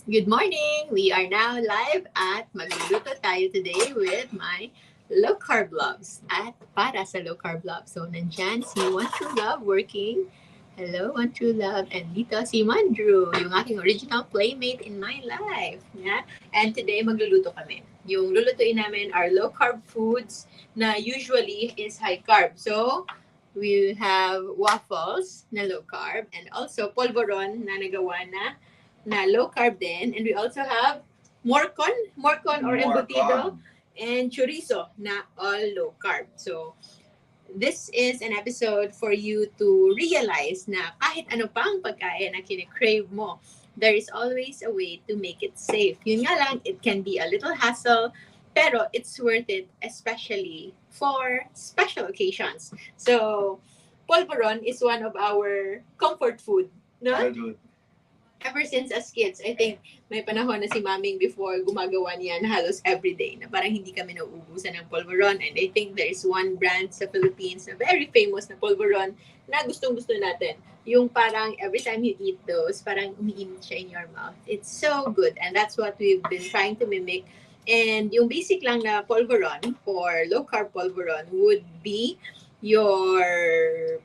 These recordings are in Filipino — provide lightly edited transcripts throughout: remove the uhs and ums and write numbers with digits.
Good morning! We are now live at Magluluto tayo today with my low carb loves at para sa low carb love. So, nandyan si One True Love working. Hello, One True Love. And dito si Mandrew, yung aking original playmate in my life. Yeah? And today, magluluto kami. Yung lulutuin namin are low carb foods na usually is high carb. So, we have waffles na low carb and also polvoron na nagawa na low carb din. And we also have morcon or embutido, and chorizo na all low carb. So, this is an episode for you to realize na kahit ano pang pagkain na kine-crave mo, there is always a way to make it safe. Yun nga lang, it can be a little hassle, pero it's worth it, especially for special occasions. So, polvoron is one of our comfort food. No? Childhood. Ever since as kids, I think may panahon na si Maming before gumagawa niyan halos everyday na parang hindi kami nauubusan ng polvoron. And I think there is one brand sa Philippines na very famous na polvoron na gustong-gusto natin. Yung parang every time you eat those, parang umiinit siya in your mouth. It's so good. And that's what we've been trying to mimic. And yung basic lang na polvoron for low-carb polvoron would be your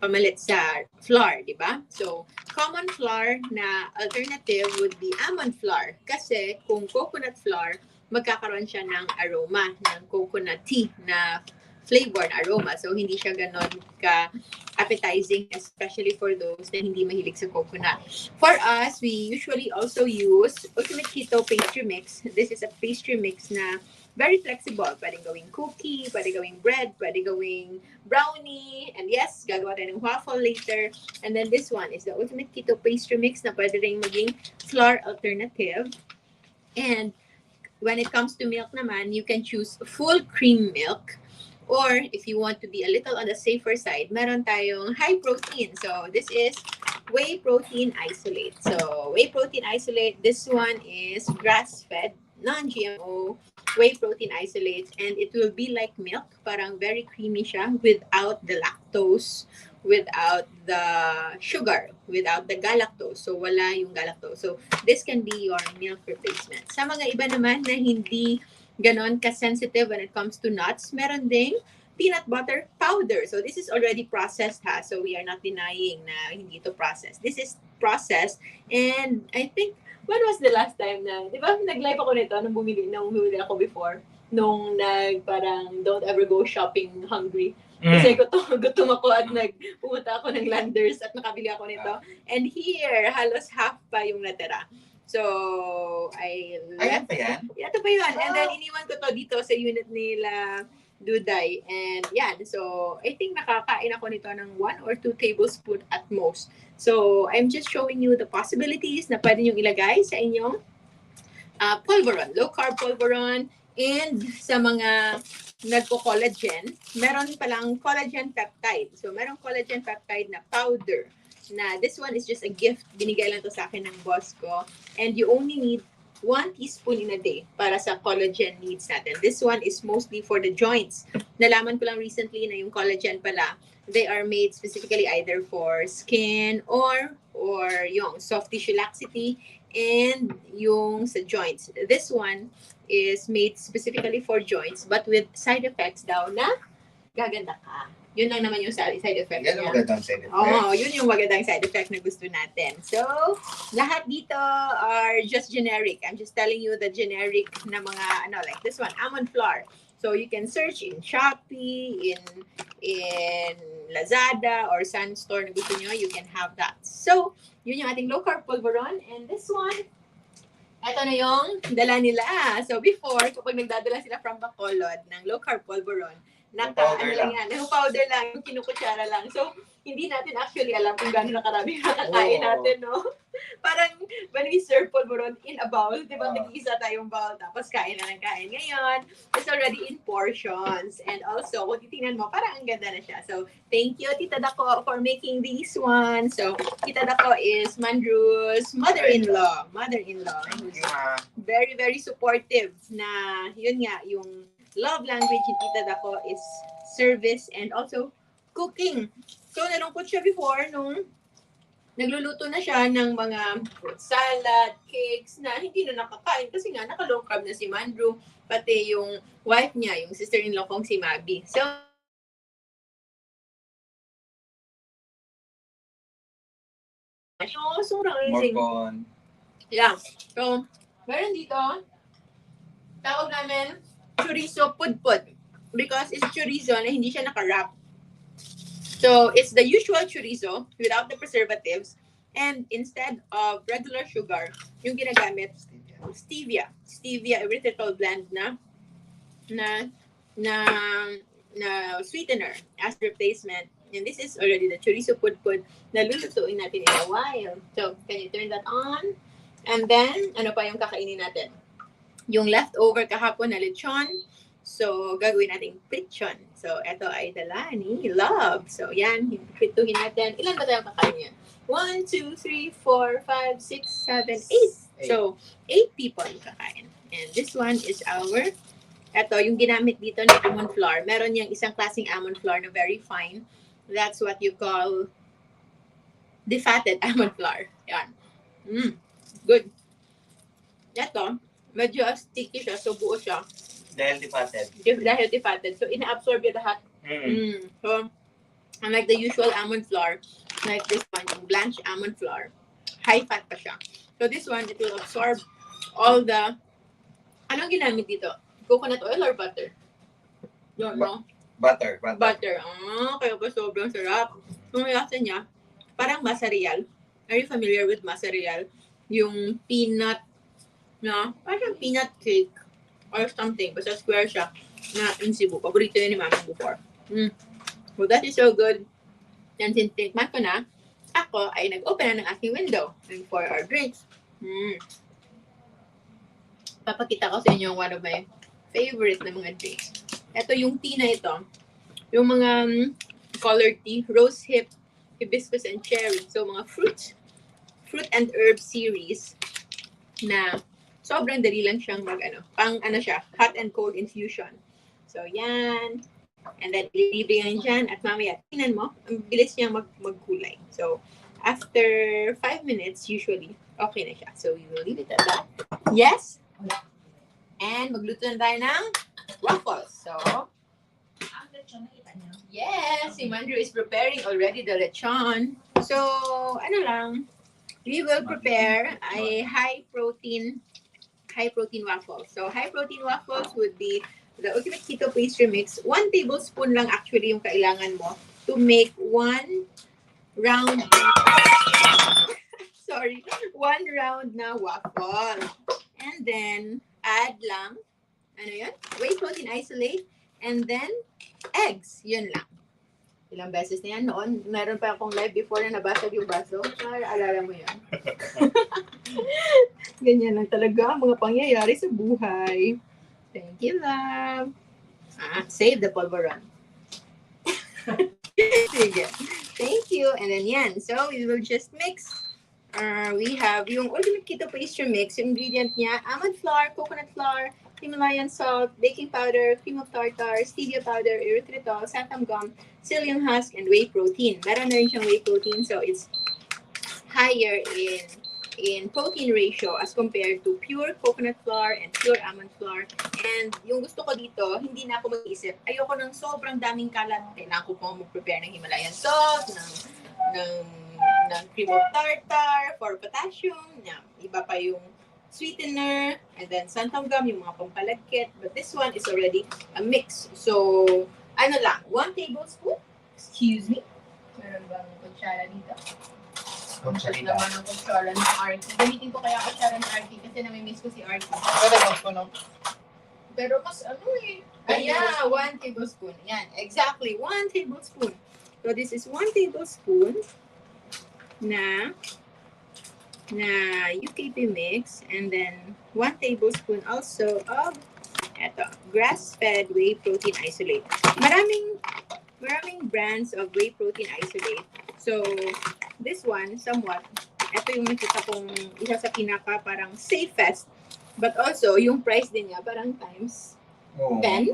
pamalit sa flour, di ba? So, common flour na alternative would be almond flour. Kasi kung coconut flour, magkakaroon siya ng aroma, ng coconut tea na flavor na aroma. So, hindi siya ganon ka-appetizing, especially for those na hindi mahilig sa coconut. For us, we usually also use Ultimate Keto Pastry Mix. This is a pastry mix na very flexible. Pwede gawing cookie, pwede gawing bread, pwede gawing brownie, and yes, gagawa tayo ng waffle later. And then this one is the Ultimate Keto Pastry Mix na pwede rin maging flour alternative. And when it comes to milk naman, you can choose full cream milk. Or if you want to be a little on the safer side, meron tayong high protein. So this is whey protein isolate. So whey protein isolate, this one is grass-fed, non-GMO whey protein isolate, and it will be like milk, parang very creamy siya without the lactose, without the sugar, without the galactose. So wala yung galactose. So this can be your milk replacement. Sa mga iba naman na hindi ganon ka-sensitive when it comes to nuts, meron ding peanut butter powder. So this is already processed ha. So we are not denying na hindi ito processed. This is processed, and I think when was the last time na, di ba, nag-live ako nito nung bumili ako before, nung parang don't ever go shopping hungry. Kasi gutom ako at pumunta ako ng Landers at nakabili ako nito. And here, halos half pa yung natira. So, I left. Ayan pa yan? Ito pa yun. And then, iniwan ko to dito sa unit nila Duday. And yan. So, I think nakakain ako nito ng 1 or 2 tablespoons at most. So, I'm just showing you the possibilities na pwede nyo ilagay sa inyong polvoron, low-carb polvoron. And sa mga nagko-collagen, meron palang collagen peptide. So, meron collagen peptide na powder. Na this one is just a gift. Binigay lang to sa akin ng boss ko. And you only need 1 teaspoon in a day para sa collagen needs natin. This one is mostly for the joints. Nalaman ko lang recently na yung collagen pala, they are made specifically either for skin or yung soft tissue laxity and yung sa joints. This one is made specifically for joints but with side effects daw na gaganda ka. Yun lang naman yung side effect niya. Yan ang magandang side effect. Oo, yun yung magandang side effect na gusto natin. So, lahat dito are just generic. I'm just telling you the generic na mga, like this one, almond flour. So, you can search in Shopee, in Lazada, or Sun Store na gusto nyo, you can have that. So, yun yung ating low-carb polvoron. And this one, ito na yung dala nila. So, before, kapag nagdadala sila from Bacolod ng low-carb polvoron, powder lang, yung kinukutsara lang. So, hindi natin actually alam kung gano'n na karami nakakain natin, no? Parang, when we serve polvoron in a bowl, di ba, nag-iisa tayong bowl, tapos kain na ng kain. Ngayon, it's already in portions. And also, kung titingnan mo, parang ang ganda na siya. So, thank you, Tita Dako, for making this one. So, Tita Dako is Mandrew's mother-in-law. Who's very, very supportive na, yun nga, yung love language ni Tita Dako is service and also cooking. So, nalungkot siya before nung nagluluto na siya ng mga fruit salad, cakes na hindi na nakakain kasi nga naka-low carb na si Mandrew, pati yung wife niya, yung sister-in-law kong si Mabi. So, sobrang amazing. Yeah. So, meron dito, tawag namin chorizo pudpud because it's chorizo na hindi siya naka-wrap. So, it's the usual chorizo without the preservatives. And instead of regular sugar, yung ginagamit, stevia. Stevia erythritol blend na sweetener as replacement. And this is already the chorizo pudpud na lulutuin natin in a while. So, can you turn that on? And then, ano pa yung kakainin natin? Yung leftover kahapon na lechon. So, gagawin natin lechon. So, ito ay dala ni Love. So, yan. Prituhin natin. Ilan ba tayong kakain yan? 1, 2, 3, 4, 5, 6, 7, 8. So, 8 people kakain. And this one is our, ito, yung ginamit dito na almond flour. Meron yung isang klaseng almond flour na very fine. That's what you call defatted almond flour. Yan. Good. Ito, medyo sticky siya, so buo siya. Dahil defatted. Dahil defatted. So, ina-absorb yung lahat. So, unlike the usual almond flour, like this one, yung blanched almond flour, high fat pa siya. So, this one, it will absorb all the, anong ginamit dito? Coconut oil or butter? No? Butter. Butter. Kaya ba sobrang sarap. Yung lasa niya, parang masarial. Are you familiar with masarial? Yung peanut, no? Parang peanut cake or something. Basta square siya na in Cebu. Paborito yun ni Mama before. Well, that is so good. And since tikman ko na, ako ay nag-open na ng aking window for our drinks. Papakita ko sa inyo one of my favorite na mga drinks. Ito yung tea na ito. Yung mga colored tea, rose hip, hibiscus, and cherry. So, mga fruit and herb series na sobrang dali lang siyang siya, hot and cold infusion. So, yan. And then, ililibre yan dyan. At mamaya, tingnan mo, ang bilis niyang magkulay. So, after 5 minutes, usually, okay na siya. So, we will leave it at that. Yes? And magluto na tayo ng waffles. So, yes, si Mandrew is preparing already the lechon. So, we will prepare a high protein waffle. So, high protein waffles would be the ultimate keto pastry mix. 1 tablespoon lang actually yung kailangan mo to make 1 round one round na waffle. And then, add lang, whey protein isolate, and then, eggs. Yun lang. Ilang beses na yan noon. Meron pa akong live before na nabasag yung baso. Alala mo yan. Ganyan lang talaga ang mga pangyayari sa buhay. Thank you, Love. Save the Polvoron. Sige. Thank you. And then yan. So, we will just mix. We have yung ultimate keto pastry mix. Yung ingredient niya, almond flour, coconut flour, Himalayan salt, baking powder, cream of tartar, stevia powder, erythritol, xanthan gum, psyllium husk, and whey protein. Meron na rin siyang whey protein, so it's higher in protein ratio as compared to pure coconut flour and pure almond flour. And yung gusto ko dito, hindi na ako mag-isip. Ayoko ng sobrang daming kalat. Kailangan ko pong mag-prepare ng Himalayan salt, ng cream of tartar for potassium. Iba pa yung sweetener, and then xanthan gum, yung mga pampalagkit. But this one is already a mix. So, 1 tablespoon. Excuse me. Meron bang kutsara dito? Kutsara naman ang kutsara ng Arky. Gamitin ko kaya kutsara ng Arky kasi namimiss ko si Arky. Pero mas Ayan, 1 tablespoon. Yan, exactly, 1 tablespoon. So, this is 1 tablespoon na UKP mix, and then 1 tablespoon also of grass-fed whey protein isolate. Maraming brands of whey protein isolate. So, this one, somewhat, ito yung nakita kong isa sa pinaka parang safest, but also, yung price din niya parang times 10.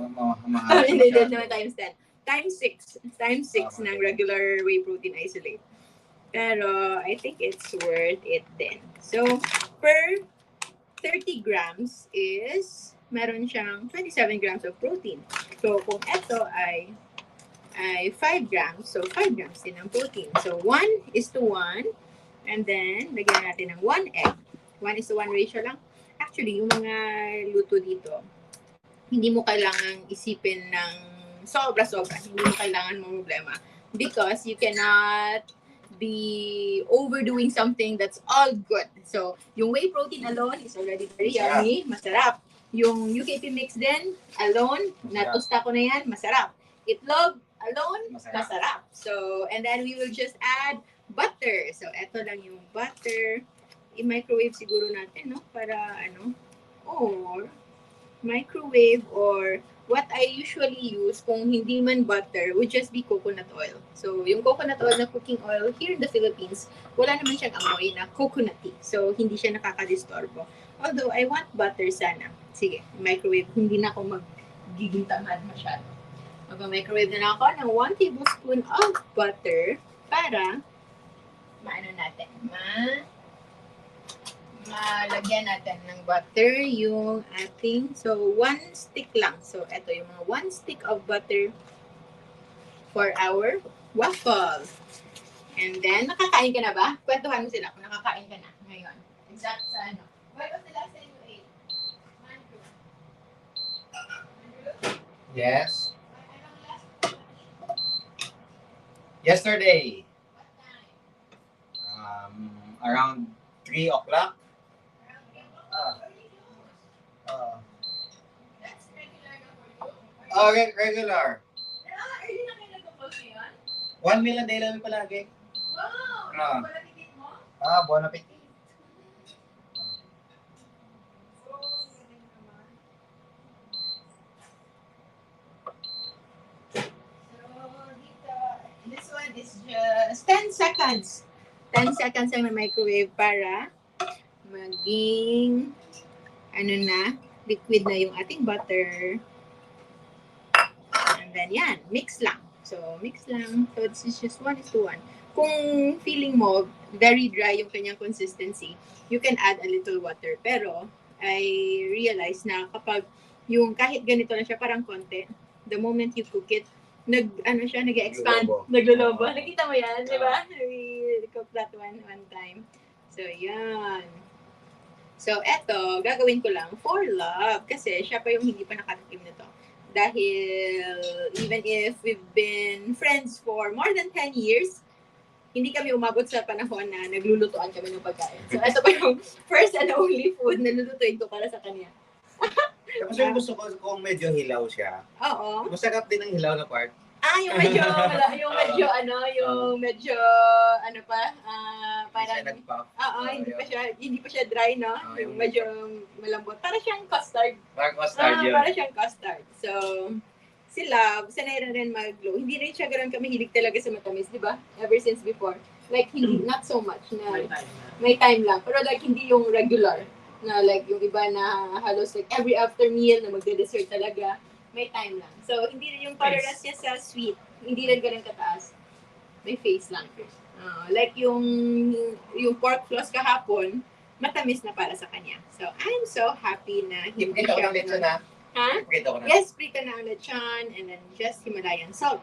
Hindi naman times 10. Times 6 ng regular whey protein isolate. Pero I think it's worth it din. So, per 30 grams is meron siyang 27 grams of protein. So, kung ito ay 5 grams, so 5 grams din ang protein. So, 1:1. And then, lagyan natin ng 1 egg. 1:1 ratio lang. Actually, yung mga luto dito, hindi mo kailangang isipin ng sobra-sobra. Hindi mo kailangan mo problema. Because you cannot be overdoing something that's all good. So, yung whey protein alone is already very yummy. Masarap. Yung UKP mix din, alone, natusta ko na yan, masarap. Itlog, alone, masarap. So, and then we will just add butter. So, eto lang yung butter. I-microwave siguro natin, no? Para, or microwave, or what I usually use kung hindi man butter would just be coconut oil. So, yung coconut oil na cooking oil here in the Philippines, wala naman siyang amoy na coconutty. So, hindi siya nakakadistorbo. Although, I want butter sana. Sige, microwave. Hindi na ako magiging tamad masyado. Mag-microwave na ako ng 1 tablespoon of butter para malagyan natin ng butter yung ating, so 1 stick lang. So, ito yung mga 1 stick of butter for our waffles. And then, nakakain ka na ba? Kwentuhan mo sila kung nakakain ka na ngayon. Exact sa ano. What was the last time you ate? Andrew? Yes. Anong last? Yesterday, What time? around 3 o'clock. Around 3 o'clock? Ah. Early news. That's regular na for you. Regular. Early na kayo nag-compose ngayon? 1 meal a day lang palagi. Wow! Ah. Wala titit mo? Bon appetit. This one is just 10 seconds. 10 seconds ang microwave para maging liquid na yung ating butter. And then yan, mix lang. So, mix lang. So, this is just 1:1. Kung feeling mo, very dry yung kanyang consistency, you can add a little water. Pero, I realize na kapag yung kahit ganito na siya, parang konti, the moment you cook it, nag-expand, naglolobo. Nakita mo yan, di ba? We cooked that one time. So, yan. So, eto, gagawin ko lang for love kasi siya pa yung hindi pa nakatikim nito. Dahil even if we've been friends for more than 10 years, hindi kami umabot sa panahon na naglulutuan kami ng pagkain. So, ito pa yung first and only food na lulutuin ko para sa kanya. Tapos yung gusto ko kung medyo hilaw siya. Oo. Masarap din ang hilaw na part. Yung medyo parang, hindi pa siya dry, no? Yung medyo malambot. Para siyang custard. Parang custard yun. Para siyang custard. So, si Love, sanay rin mag-glow. Hindi rin siya gano'n kami hilig talaga sa matamis, di ba? Ever since before. Like, hindi, not so much na may time lang. Pero like, hindi yung regular. Na like, yung iba na halos like every after meal na magde-dessert talaga. May time lang. So, hindi rin yung tolerance niya sa sweet. Hindi rin ganun kataas. May face lang. Like yung pork floss kahapon, matamis na para sa kanya. So, I'm so happy na hindi Prito siya ko na na. Ha? Prito ko na. Yes, prito na ang lechon and then just Himalayan salt.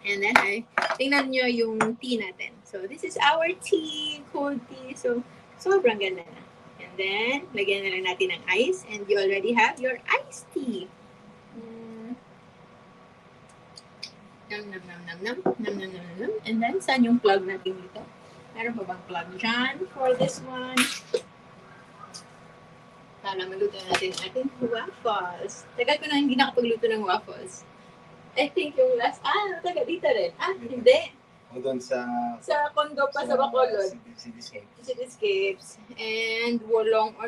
And then, tingnan nyo yung tea natin. So, this is our tea, cold tea. So, sobrang ganda na. And then, lagyan na lang natin ng ice and you already have your iced tea. Nam, nam, nam, nam, nam, nam, nam, nam, nam. And then, saan yung plug natin dito? Meron pa bang plug dyan for this one? Para maluto natin ating waffles. Tagal ko na hindi nakapagluto ng waffles. I think yung last, taga dito rin. Hindi. O doon sa condo pa sa Bacolod. Cityscapes. And walang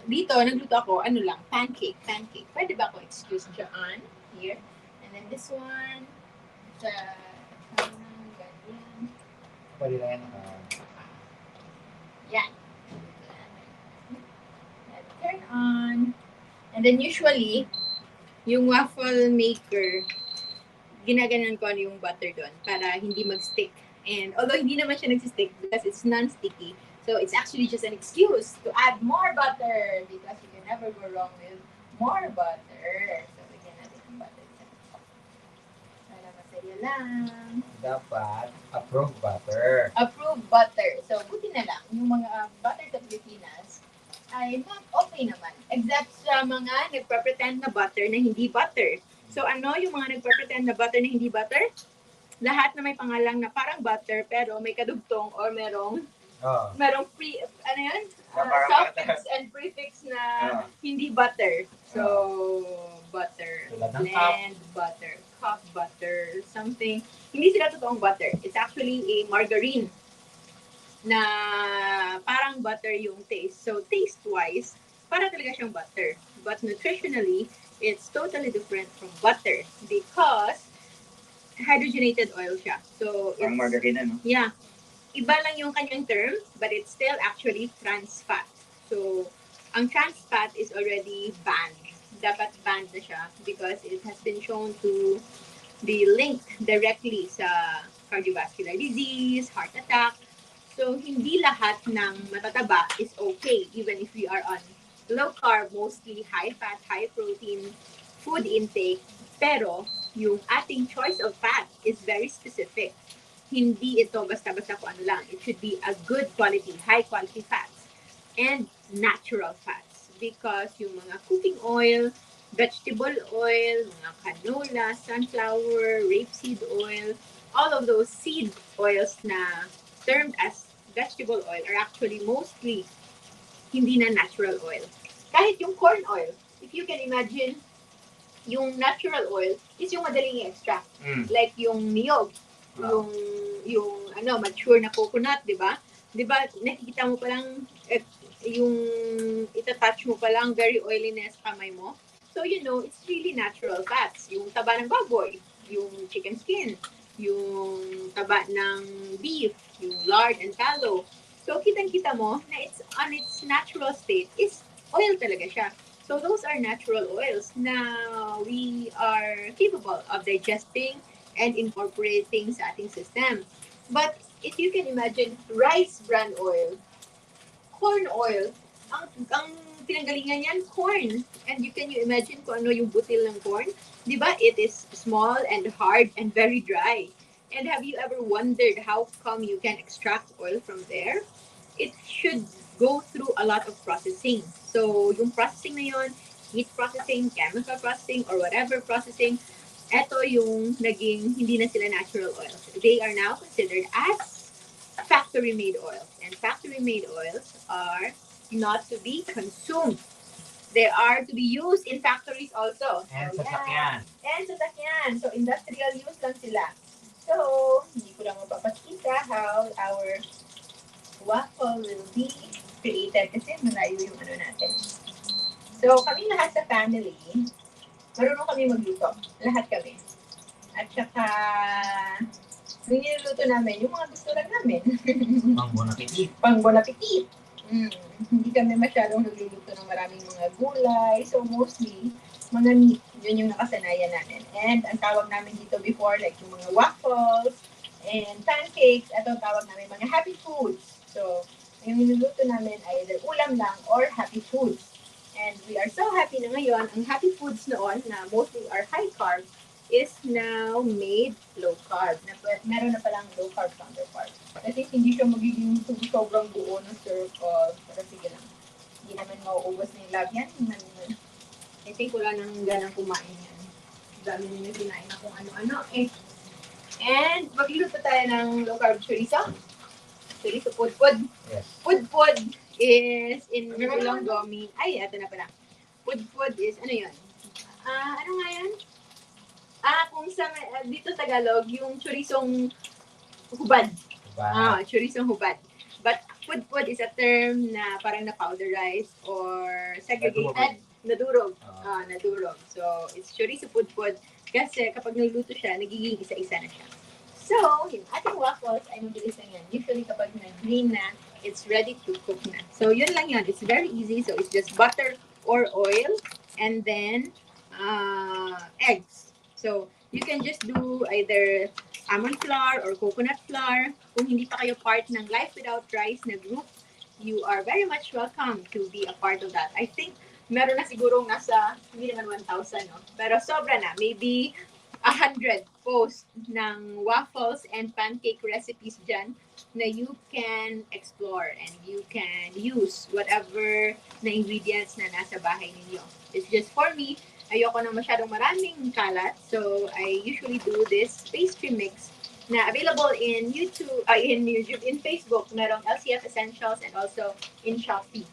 dito, nagluto ako, pancake. Pwede ba ako excuse dyan? Here. And then this one, ganyan. Pwede na yan. Yan. Turn on. And then usually, yung waffle maker, ginaganan ko yung butter doon para hindi mag-stick. And although hindi naman siya nag-stick because it's non-sticky, so it's actually just an excuse to add more butter because you can never go wrong with more butter. So, lagyan natin ng butter dyan. Para masaya lang. Dapat approved butter. Approved butter. So, buti na lang. Yung mga butter sa Pilipinas ay okay naman. Except sa mga nagpa-pretend na butter na hindi butter. So, ano yung mga nagpa-pretend na butter na hindi butter? Lahat na may pangalang na parang butter pero may kadugtong or merong ano yan? Suffix and prefix na hindi butter. So, butter, blend butter, cup butter, something. Hindi sila totoong butter. It's actually a margarine na parang butter yung taste. So, taste-wise, para talaga siyang butter. But nutritionally, it's totally different from butter because hydrogenated oil siya. So, Parang margarine, no? Yeah. Iba lang yung kanyang term, but it's still actually trans fat. So, ang trans fat is already banned. Dapat banned na siya because it has been shown to be linked directly sa cardiovascular disease, heart attack. So, hindi lahat ng matataba is okay, even if we are on low carb, mostly high fat, high protein food intake. Pero, yung ating choice of fat is very specific. Hindi ito basta-basta kung ano lang. It should be a good quality, high quality fats and natural fats. Because yung mga cooking oil, vegetable oil, mga canola, sunflower, rapeseed oil, all of those seed oils na termed as vegetable oil are actually mostly hindi na natural oil. Kahit yung corn oil, if you can imagine, yung natural oil is yung madaling i-extract. Like yung niyog, yung mature na coconut, 'di ba? 'Di ba nakikita mo pa lang yung itatouch mo pa lang very oily na sa kamay mo. So it's really natural fats. Yung taba ng baboy, yung chicken skin, yung taba ng beef, yung lard and tallow. So kitang-kita mo na it's on its natural state is oil talaga siya. So those are natural oils na we are capable of digesting and incorporating sa ating system. But if you can imagine rice bran oil, corn oil, ang pinanggalingan yan, corn. And can you imagine kung ano yung butil ng corn? Di ba? It is small and hard and very dry. And have you ever wondered how come you can extract oil from there? It should go through a lot of processing. So, yung processing na yun, heat processing, chemical processing, or whatever processing, eto yung naging hindi na sila natural oils. They are now considered as factory-made oils. And factory-made oils are not to be consumed. They are to be used in factories also. And sasakyan. And sasakyan. So, industrial use lang sila. So, hindi ko lang mapapakita how our waffle will be created kasi malayo yung natin. So, kami lahat sa family, marunong kami magluto. Lahat kami. At saka, yung niluluto namin, yung mga gusto lang namin. Pang bon appetit. Pang bon appetit. Hindi kami masyadong nagluluto ng maraming mga gulay. So, mostly, mga meat. Yun yung nakasanayan namin. And ang tawag namin dito before, like yung mga waffles and pancakes, ito tawag namin mga happy foods. So, yung niluluto namin ay either ulam lang or happy foods. And we are so happy na ngayon, ang happy foods noon na mostly are high carb is now made low carb. Meron na palang low carb counterpart. Kasi hindi siya magiging sobrang buo na circle. Pero sige lang. Hindi naman mauubos na yung lab yan. I think wala nang ganang kumain yan. Dami nyo yung kinain na kung ano-ano eh. And magluluto tayo ng low carb chorizo. Chorizo pudpud. Yes. Pudpud is in Ilonggo. Ay, ito na pala. Pudpud is, ano yun? Ano nga yan? Kung sa, dito Tagalog, yung chorizong hubad. Chorizong hubad. But pudpud is a term na parang na-powderized or segregated. Nadurog. Nadurog. So, it's chorizo pudpud. Kasi kapag nagluto siya, nagiging isa-isa na siya. So, yung ating waffles ay mabilis lang yan. Usually kapag na-green na, it's ready to cook na. So, yun lang yan. It's very easy. So, it's just butter or oil and then eggs. So, You can just do either almond flour or coconut flour. Kung hindi pa kayo part ng Life Without Rice na group, you are very much welcome to be a part of that. I think meron na siguro nasa, hindi naman 1,000, no? Pero sobra na. Maybe 100 posts ng waffles and pancake recipes dyan na you can explore and you can use whatever na ingredients na nasa bahay ninyo. It's just for me, ayoko na masyadong maraming kalat. So, I usually do this pastry mix na available in in Facebook. Merong LCF Essentials and also in Shopee.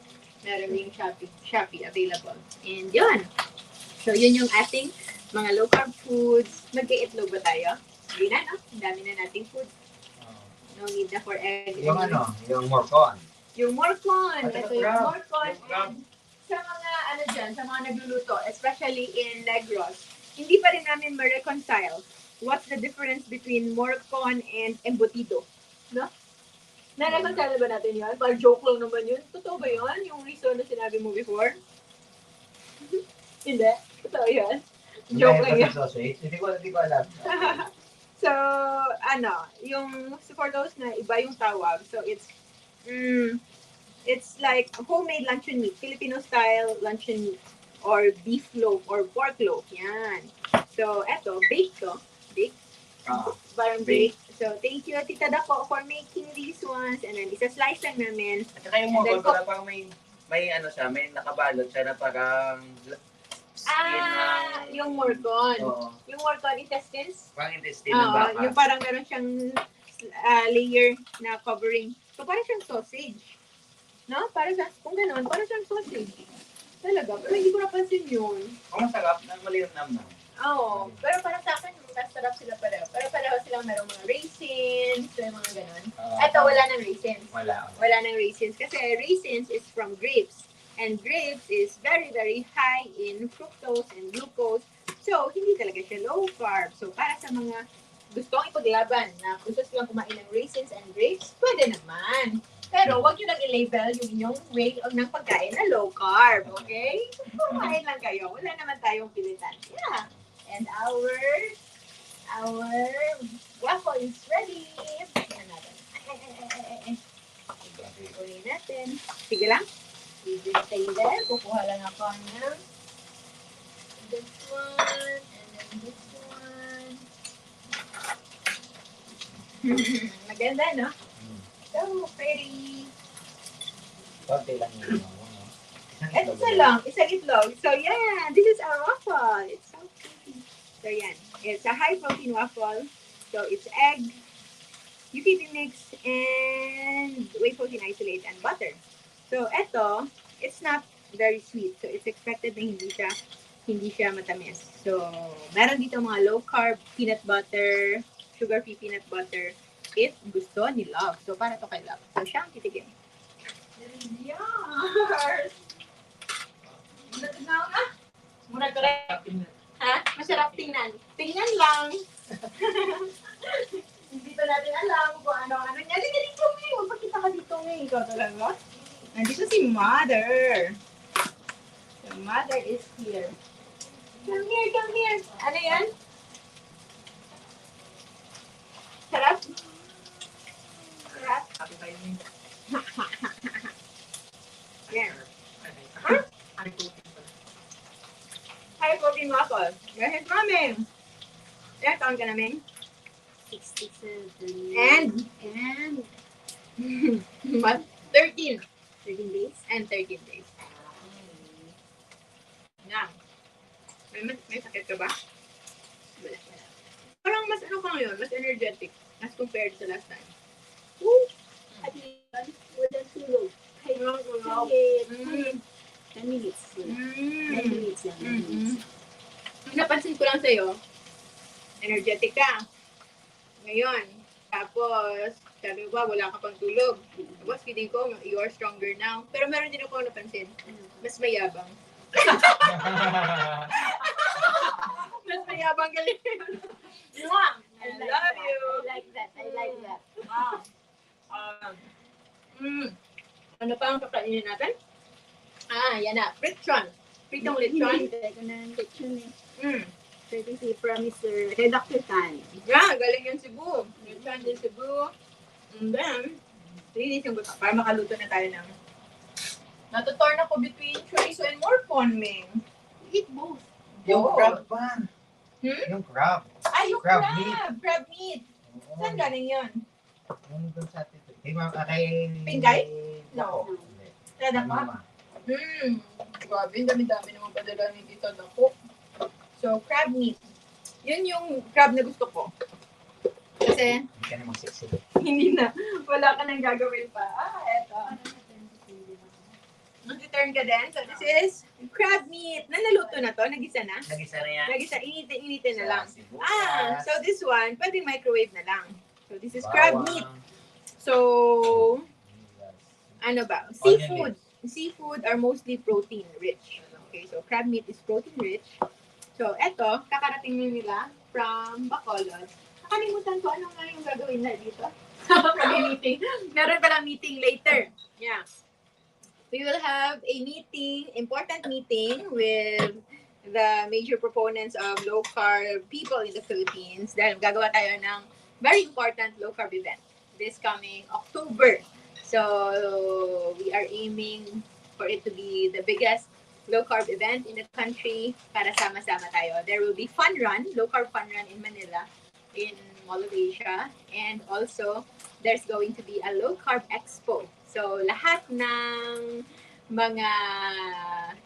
Meron yung Shopee available. And yun. So, yun yung ating mga low-carb foods. Mag-iitlog ba tayo? Hindi na, no? Ang dami na nating food. No need na for egg. Yung morcon. Yung morcon. Ito yung morcon. And sa mga, sa mga nagluluto, especially in Negros, hindi pa rin namin ma-reconcile what's the difference between morcon and embutido. No? Na-reconcile ba natin yun? Parang joke lang naman yun. Totoo ba yun? Yung reason na sinabi mo before? Hindi. Totoo yun. Joke lang yun. Hindi ko alam. So, yung for those na iba yung tawag, so it's like homemade luncheon meat, Filipino style luncheon meat, or beef loaf, or pork loaf, yan. So, eto, baked to. Baked? Parang baked. So, thank you, Tita Dako, for making these ones, and then isa-slice lang namin. At saka yung morcon, parang may siya, may nakabalot siya na parang yung morcon. Oo. Yung morcon intestines. Parang intestine ng baka. Yung parang meron siyang layer na covering. So, parang siyang sausage. No? Parang kung gano'n, parang siyang sausage. Talaga. Pero hindi ko napansin yun. Masarap. Malinam na. Oo. Pero parang sa akin, masarap sila pareho. Pero pareho silang merong mga raisins, so yung mga gano'n. Ito, wala ng raisins. Wala ng raisins. Kasi raisins is from grapes. And grapes is very, very high in fructose and glucose. So, hindi talaga siya low carb. So, para sa mga gustong ipaglaban na gusto silang kumain ng raisins and grapes, pwede naman. Pero, wag nyo lang i-label yung inyong way ng pagkain na low carb, okay? Kumain lang kayo. Wala naman tayong pilitan. Yeah. And our waffle is ready. Tignan natin. Ulihin natin. Sige lang. Stay there. Kukuha lang ako ng this one and then this one. Maganda, no? So pretty. Konti lang yun. Isang itlog. So yeah, this is our waffle. It's so pretty. So yeah, it's a high protein waffle. So it's egg, UPP mix, and whey protein isolate and butter. So eto, it's not very sweet. So it's expected na hindi siya matamis. So meron dito mga low carb peanut butter, sugar-free peanut butter if gusto ni Love. So para to kay Love. So siya ang titigim. Yes! Muna ko rin. Ha? Masarap tingnan. Tingnan lang. Hindi pa natin alam kung ano-ano niya. Hindi dito ngayon. Magpakita ka dito ngayon. Ikaw talaga. Nandito si Mother. The Mother is here. Come here, come here. Ano yan? Sarap? Sarap? Yan. Huh? High protein waffle. Yes, Mami. Ilan taon ka namin? 67. And what? 13. 13 days? And 13 days. Yan. May sakit ka ba? Wala. Parang mas ano ka ngayon, mas energetic as compared sa last time. Woo! At least, walang tulog. Kahit Walang tulog. kahit 10 minutes. 10 minutes lang. 10 minutes. Napansin ko lang sa'yo, energetic ka. Ngayon, tapos, sabi ko ba, wala ka pang tulog. Tapos, feeling ko, you are stronger now. Pero meron din ako napansin, mas mayabang. Mas mayabang ka rin. I love you. I like that. Ano pa ang kakainin natin? Yan na. Lechon. Pritong lechon. Hindi ko na lechon eh. Courtesy from Mr. Kay Dr. Tan. Yeah, galing yung Cebu. Yung Chan din Cebu. And then, linisin ko ito para makaluto na tayo ng... Natutorn ako between chorizo and morcon, Ming. Eat both. Yung Oo. crab pa. Yung crab. Ay, yung Crab crab. meat. Crab meat. Oo. Saan galing yun? Yung doon sa atin. Kay Pingay? No. No. Sada pa? Mama. Grabe, dami-dami naman padala ni Tito Dako. So, crab meat. Yun yung crab na gusto ko. Kasi, Hindi ka namang sexy. hindi na. Wala ka nang gagawin pa. Eto. Mag-turn ka din. So, this is crab meat. Naluto na to? Nagisa na? Nag-isa na yan. Nagisa, initin na lang. Sibuyas. So this one, pwedeng microwave na lang. So, this is crab meat. So, ano ba? Seafood. Seafood are mostly protein rich. Okay, so crab meat is protein rich. So, eto, kakarating nila from Bacolod. Nakalimutan ko ano nga yung gagawin na dito. Meeting. Meron palang meeting later. Yeah. We will have a meeting, important meeting with the major proponents of low carb people in the Philippines. Dahil gagawa tayo ng very important low carb event this coming October. So we are aiming for it to be the biggest low carb event in the country para sama-sama tayo. There will be fun run, low carb fun run in Manila, in Mall of Asia, and also there's going to be a low carb expo. So lahat ng mga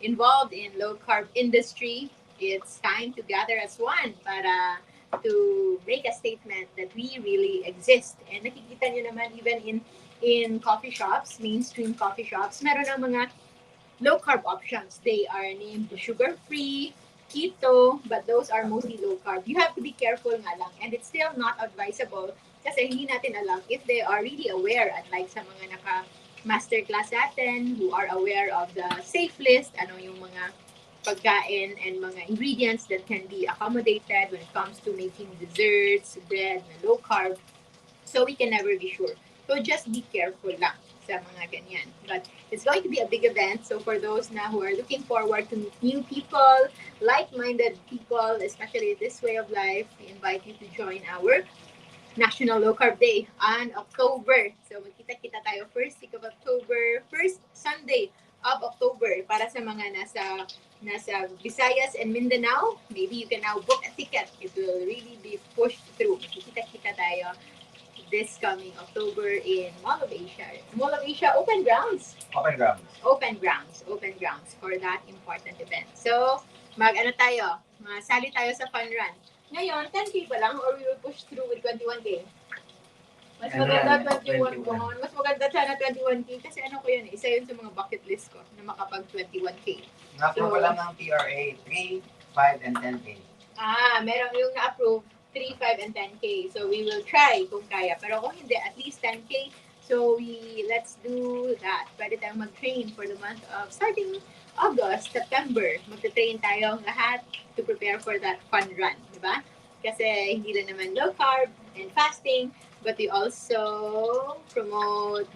involved in low carb industry, it's time to gather as one para to make a statement that we really exist. And nakikita nyo naman even in coffee shops, mainstream coffee shops, meron ng mga low carb options. They are named sugar-free, keto, but those are mostly low carb. You have to be careful nga lang. And it's still not advisable kasi hindi natin alam if they are really aware, unlike sa mga naka-masterclass natin who are aware of the safe list, ano yung mga pagkain and mga ingredients that can be accommodated when it comes to making desserts, bread, na low carb. So we can never be sure. So just be careful lang sa mga ganyan. But it's going to be a big event. So for those na who are looking forward to meet new people, like-minded people, especially this way of life, we invite you to join our National Low Carb Day on October. So magkita-kita tayo first week of October, first Sunday of October para sa mga nasa Visayas and Mindanao. Maybe you can now book a ticket. It will really be pushed through. Magkita-kita tayo this coming October in Mall of Asia. Mall of Asia open grounds. Open grounds. Open grounds for that important event. So, mag-ano tayo, masali tayo sa fun run. Ngayon, 10K pa lang or we will push through with 21K? Mas maganda 21 ko. Mas maganda sana 21K kasi ano ko yun, isa yun sa mga bucket list ko na makapag 21K. Na-approve lang ng TRA 3, 5, and 10K. Meron yung na-approve 3, 5, and 10K. So we will try kung kaya. Pero kung hindi, at least 10K. So let's do that. Pwede tayong mag-train for the month of starting August, September. Magta-train tayo lahat to prepare for that fun run. Diba? Kasi hindi lang naman low carb and fasting, but we also promote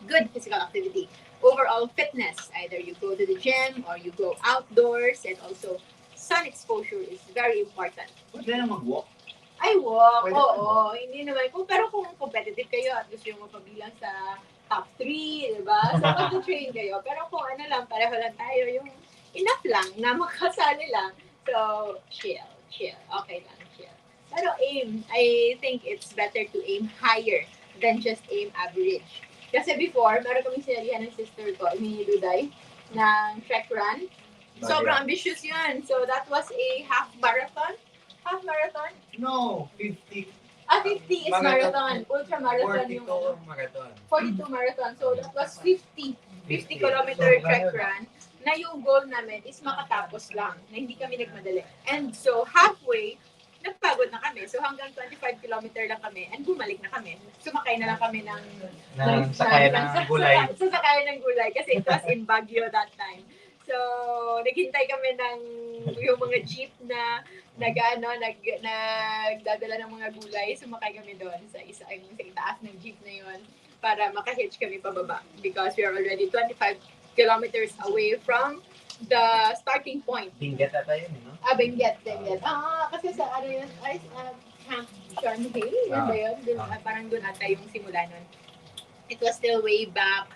good physical activity. Overall fitness. Either you go to the gym or you go outdoors, and also sun exposure is very important. Pwede na mag-walk. Ay, walk. Pwede Oo, hindi naman. Pero kung competitive kayo at gusto yung mapabilang sa top 3, di ba? So, mag-train kayo. Pero kung ano lang, pareho lang tayo, yung enough lang na makasali lang. So, chill. Okay lang, chill. Pero aim. I think it's better to aim higher than just aim average. Kasi before, meron kaming sinalihan ng sister ko, ni Duday, ng track run. Sobrang ambitious yun. So, that was a half marathon. No, 50. 50 is marathon. Ultra marathon 42 yung marathon. 42 marathon. So that was 50 kilometer trek run na yung goal namin is makatapos lang, na hindi kami nagmadali. And so halfway, nagpagod na kami. So hanggang 25 kilometer lang kami and bumalik na kami. Sumakay na lang kami ng Sakayan ng gulay. Sasakayan ng gulay kasi it was in Baguio that time. So, naghintay kami ng yung mga jeep na nagdadala ng mga gulay. Sumakay kami doon sa itaas ng jeep na yun para makahitch kami pababa because we are already 25 kilometers away from the starting point. Bingat ata yun, no? Benguet. Kasi sa ano yun, Camp Sean Hill, yun ba yun? Parang dun ata yung simula nun. It was still way back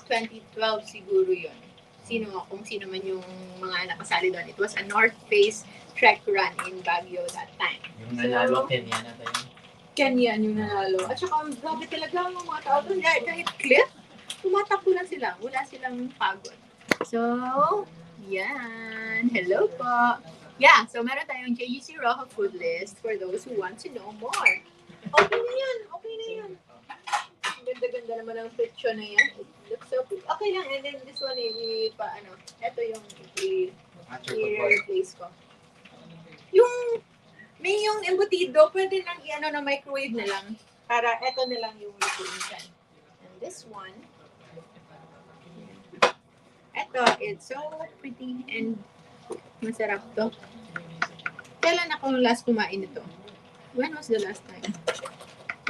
2012 siguro yun. Kung sino man yung mga nakasali doon. It was a North Face trek run in Baguio that time. Yung nanalo, Kenya na tayo. Kenya yung nanalo. At saka, grabe talaga ang mga tao doon. Kahit cliff, tumatakbo lang sila. Wala silang pagod. So, yan. Hello po. Yeah, so meron tayong JGC Rojo food list for those who want to know more. Okay na yan. Ganda-ganda naman ang picture na yan. It looks so pretty. Okay lang. And then this one, ito yung i-replace ko. Yung embutido, pwede lang na microwave na lang. Para ito na lang yung lutuin dyan. And this one, ito, it's so pretty and masarap to. Kailan ako last kumain ito? When was the last time?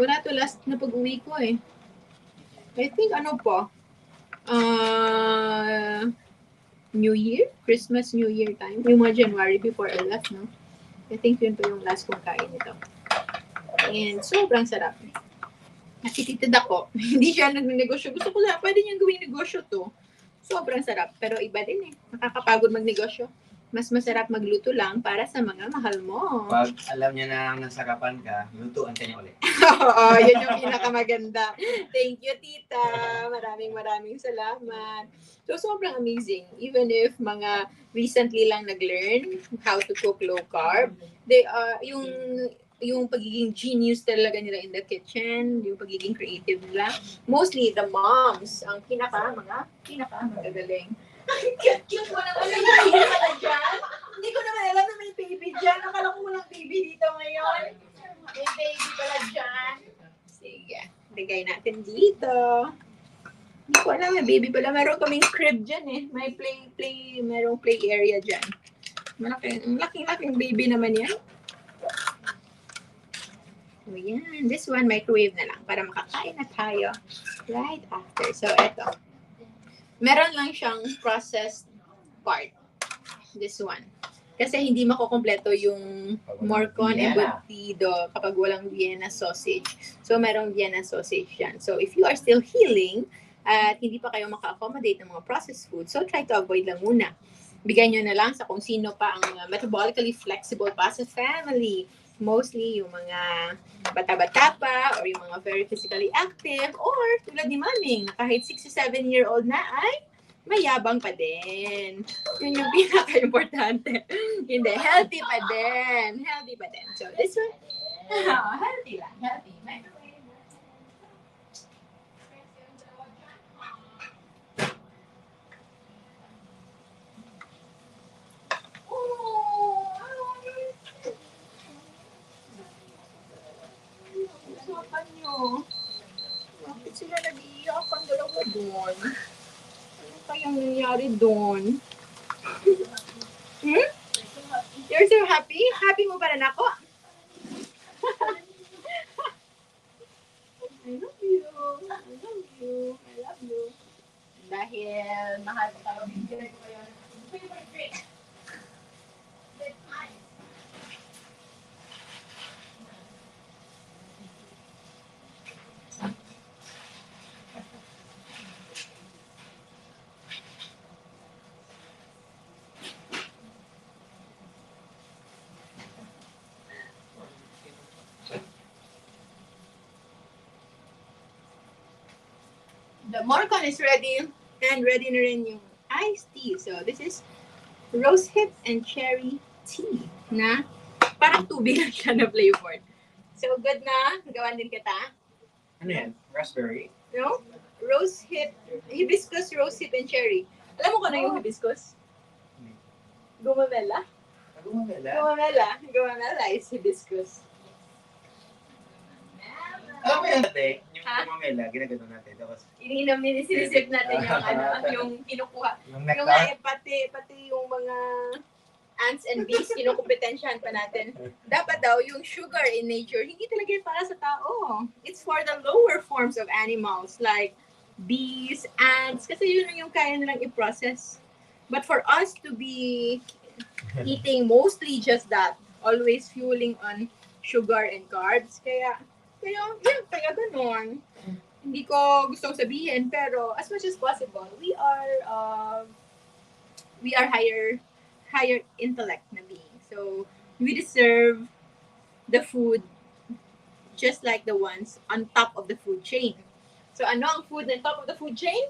Wala to last na pag-uwi ko eh. I think New Year? Christmas, New Year time. Yung mga January before I left, no? I think yun po yung last kong kain nito. And sobrang sarap. Nakititid ako. Hindi siya nagnegosyo. Gusto ko lang, pwede niyang gawing negosyo to. Sobrang sarap. Pero iba din eh. Nakakapagod magnegosyo. Mas masarap magluto lang para sa mga mahal mo. Pag alam niya na nasarapan ka, lutuan ka niya ulit. Oo, yun yung pinakamaganda. Thank you, tita. Maraming salamat. So, sobrang amazing. Even if mga recently lang nag-learn how to cook low carb, yung pagiging genius talaga nila in the kitchen, yung pagiging creative nila. Mostly the moms, ang pinakamagagaling. Cute mo naman yung baby pala dyan. Hindi ko naman alam na may baby dyan. Akala ko walang baby dito ngayon. May baby pala dyan. Sige, ligay natin dito. Hindi ko alam, may baby pala. Meron kaming crib dyan eh. May merong play area dyan. Malaking baby naman yan. So yan, this one microwave na lang para makakain na tayo right after. So eto. Meron lang siyang processed part. This one. Kasi hindi makukompleto yung morcon embutido kapag walang Vienna sausage. So, merong Vienna sausage yan. So, if you are still healing at hindi pa kayo maka-accommodate ng mga processed food, so try to avoid lang muna. Bigay nyo na lang sa kung sino pa ang metabolically flexible pa sa family. Mostly yung mga bata-bata pa or yung mga very physically active or tulad ni Maming, kahit 67-year-old na ay mayabang pa din. Yun yung pinaka-importante. Hindi, healthy pa din. So this one, healthy lang. Bakit sila nag-iiyak ang dalawa doon? Ano kayang nangyari doon? You're so happy? Happy mo ba rin ako? I love you. Dahil mahal ko tayo, bigyan ko kayo ng favorite drink. The morcon is ready and ready na rin yung iced tea. So this is rose hip and cherry tea na parang tubig lang siya na flavored. So good na? Gawan din kita? Ano yan? Raspberry? No? Rose hip, hibiscus, rose hip, and cherry. Alam mo kung ano yung hibiscus? Gumamela? Gumamela is hibiscus. Alam mo yan natin, yung kumamela, ginagano natin. Tapos, Iniinom nila, sinisip natin yung kinukuha. yung Yung nectar. pati yung mga ants and bees, kinukompetensyahan pa natin. Dapat daw, yung sugar in nature, hindi talaga yun para sa tao. It's for the lower forms of animals like bees, ants, kasi yun yung kaya nilang i-process. But for us to be eating mostly just that, always fueling on sugar and carbs, kaya ganun. Hindi ko gustong sabihin, pero as much as possible, we are higher intellect na being. So we deserve the food just like the ones on top of the food chain. So ano ang food on top of the food chain?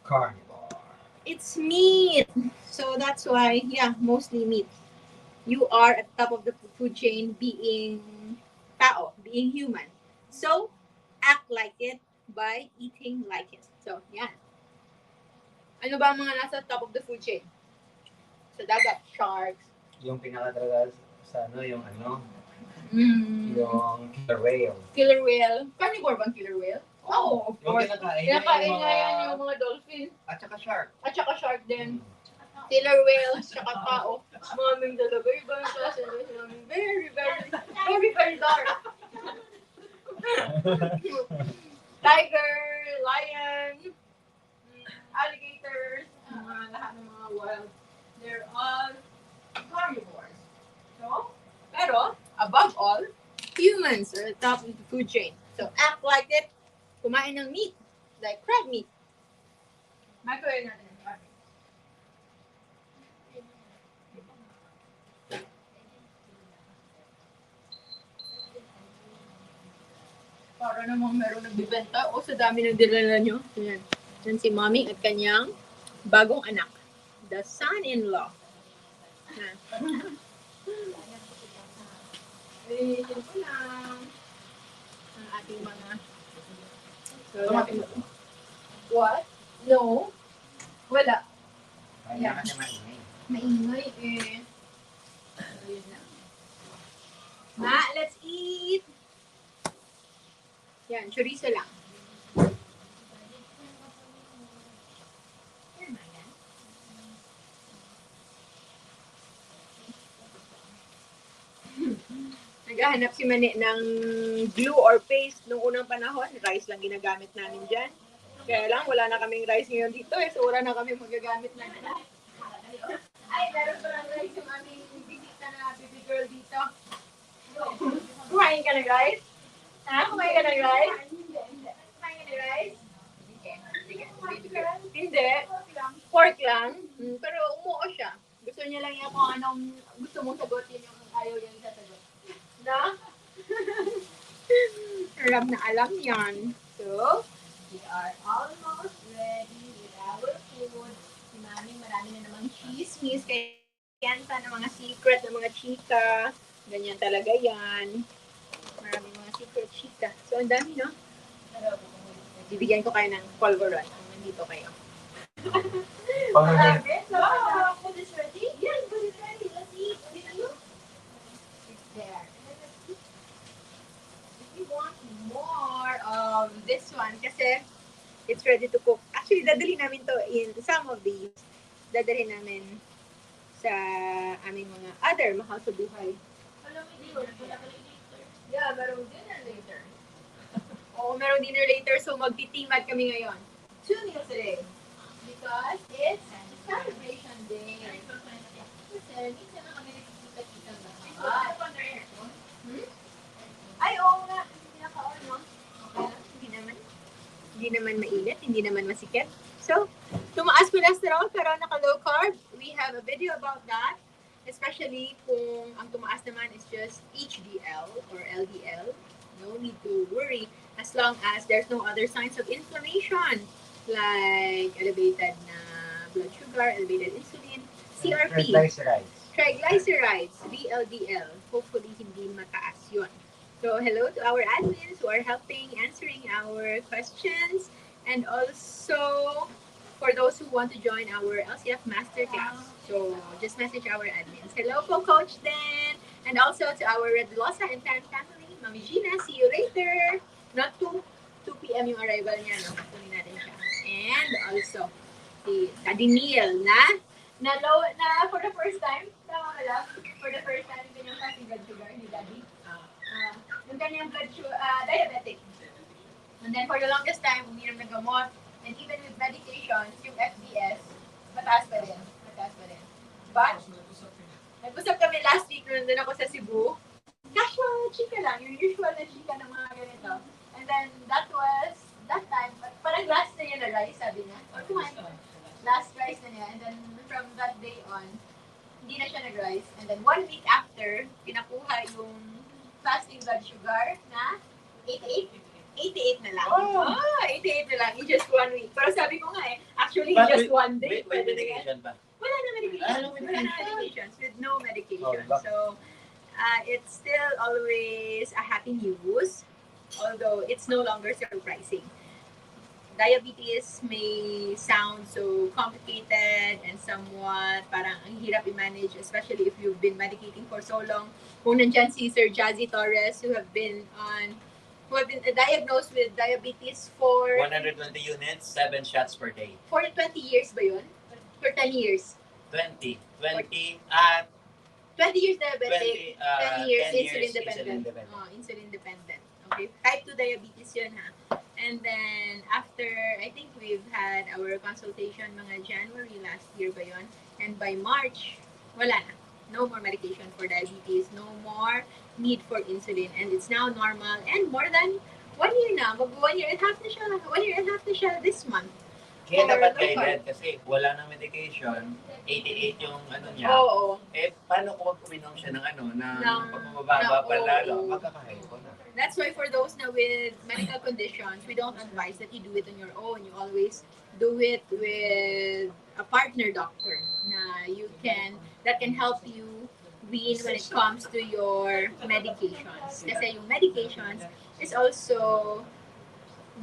Carnivore. It's meat. So that's why, yeah, mostly meat. You are at the top of the food chain being tao, being human. So act like it by eating like it. So, yeah. Ano ba ang mga nasa top of the food chain? Sa dagat, sharks. Yung pinaka sa yung Mm. yung killer whale. Killer whale. Carnivore bang killer whale? Oo, of Yung course. kinakain Kinakain yung nga yan yung mga dolphin. At saka shark. At saka shark din. Killer whale, saka tao. Mga ming talaga. Iba yung klase na sila. Very dark. Tiger, lion, alligators, lahat ng mga wild. They're all carnivores. So, pero, above all, humans are at the top of the food chain. So, act like it. Kumain ng meat. Like crab meat. Microwave natin ang crab meat. Para namang meron nagbibenta o sa dami ng dinala nyo. Yan. Yan si Mommy at kanyang bagong anak. The son-in-law. Yan. Linisin ko lang ang ating mga... What? No. Wala. Kaya kasi maingay. Maingay eh. Ayun na. Ma, let's eat! Yan, chorizo lang. Naghahanap si Mani ng glue or paste nung unang panahon. Rice lang ginagamit namin dyan. Kaya lang, wala na kaming rice ngayon dito eh. So, wala na kami magagamit na. Ay, meron pa lang rice yung aming bisita na baby girl dito. Kumain ka ng rice? Ha? Kumain ka ng rice? Kumain ka ng rice? Sige. Hindi. Pork lang. Pero umuo siya. Gusto niya lang yung kung anong gusto mong sagutin yung ayaw niyang sasagot. Na? alam yan. So, we are almost ready with our food. Si Mami, marami na namang chismis. Kaya yan sa ng mga secret ng mga chika. Ganyan talaga yan. Maraming mga secret chika. So, ang dami, no? Bibigyan ko kayo ng Polvoron. Nandito kayo. Wow! Food is ready? Yes, food is ready. Let's eat. It's there. If you want more of this one, kasi it's ready to cook. Actually, dadali namin to in some of these. Dadali namin sa aming mga other mahal sa buhay. Yeah, merong dinner later. Oo, merong dinner later. So, magtitimad kami ngayon. 2 meals a day. Because it's celebration day. Kasi, minsan na kami nakikita-kita lahat. Ay, oo nga. Pinaka-on, no? Okay lang. Hindi naman mainit. Hindi naman masikip. So, tumaas cholesterol pero naka-low carb. We have a video about that. Especially kung ang tumaas naman is just HDL or LDL. No need to worry as long as there's no other signs of inflammation like elevated na blood sugar, elevated insulin, CRP, triglycerides, VLDL. Hopefully, hindi mataas yun. So, hello to our admins who are helping answering our questions. And also, for those who want to join our LCF Masterclass. So, just message our admins. Hello po, Coach Dan. And also to our Red Losa and Tan family. Mami Gina, see you later. Not 2 p.m. yung arrival niya, no? Kunin natin siya. And also, si Daddy Neil na for the first time, tama ka lang, for the first time, yung kasing blood sugar ni Daddy. Yung kanyang blood sugar, diabetic. And then for the longest time, uminom ng gamot. And even with medications, yung FBS, Mataas pa rin. Mataas pa rin. But, nag-usap kami last week nung nandun ako sa Cebu. Casual chika lang. Yung usual na chika ng mga ganito. And then, that time, parang last na yun na rice, sabi niya. Kumain ko. Last rice na niya. And then, from that day on, hindi na siya nag-rice. And then, 1 week after, pinakuha yung fasting blood sugar na 88? 88 na lang. Oh. 88 na lang in just 1 week. Pero sabi ko nga actually But just with- 1 day. With pwede na yan. medication ba? Wala na medication. Wala na medications. With no medication. Oh, So, it's still always a happy news. Although, it's no longer surprising. Diabetes may sound so complicated and somewhat parang ang hirap i-manage, especially if you've been medicating for so long. Kung nandyan si Sir Jazzy Torres who have been diagnosed with diabetes for 120 units, 7 shots per day. 20 years ba yun? For 10 years? 20 years diabetic, 10 years 10 insulin dependent. dependent. Insulin dependent. Okay, type 2 diabetes yun ha. And then, after, I think we've had our consultation mga January last year ba yun? And by March, wala na. No more medication for diabetes. No more need for insulin. And it's now normal. And more than 1 year na. Mag-1 year and a half na siya. 1 year and a half na siya this month. Kaya For dapat low carb. guided kasi wala nang medication, 88 yung ano niya. Oo. Paano kung uminom siya ng ng Ng- pagmamababa ng- pa lalo, oo. magkakahypo na. That's why for those na with medical conditions, we don't advise that you do it on your own. You always do it with a partner doctor that can help you wean when it comes to your medications. Kasi yung medications is also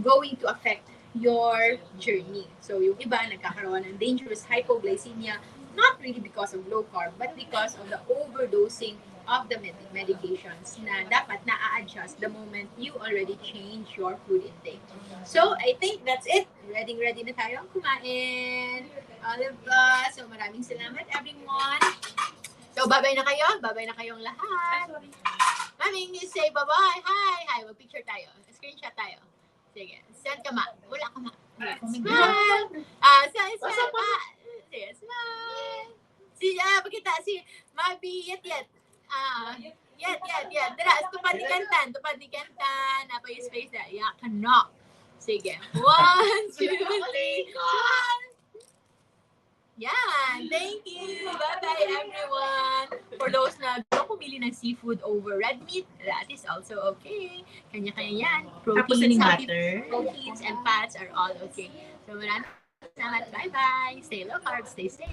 going to affect your journey. So yung iba nagkakaroon ng dangerous hypoglycemia, not really because of low carb, but because of the overdosing of the medications na dapat na-adjust the moment you already change your food intake. So, I think that's it. Ready na tayo kumain. Olive Plus. So, maraming salamat everyone. So, babay na kayo. Babay na kayong lahat. Maming, you say bye-bye. Hi. Mag-picture tayo. Screenshot tayo. Sige. Saan ka ma? Wala ka ma. Smile. Smile. Sige, smile. Pakita si Mabi. Yet. Yet. Tara, tupad ni Kantan. Apa yung space na? Yeah, kanok. Sige. 1, 2, 3. Yan. Thank you. Bye-bye, everyone. For those na gusto pumili ng seafood over red meat, that is also okay. Kanya-kanya yan. Proteins, proteins and fats are all okay. So, maraming salamat. Bye-bye. Stay low carb. Stay safe.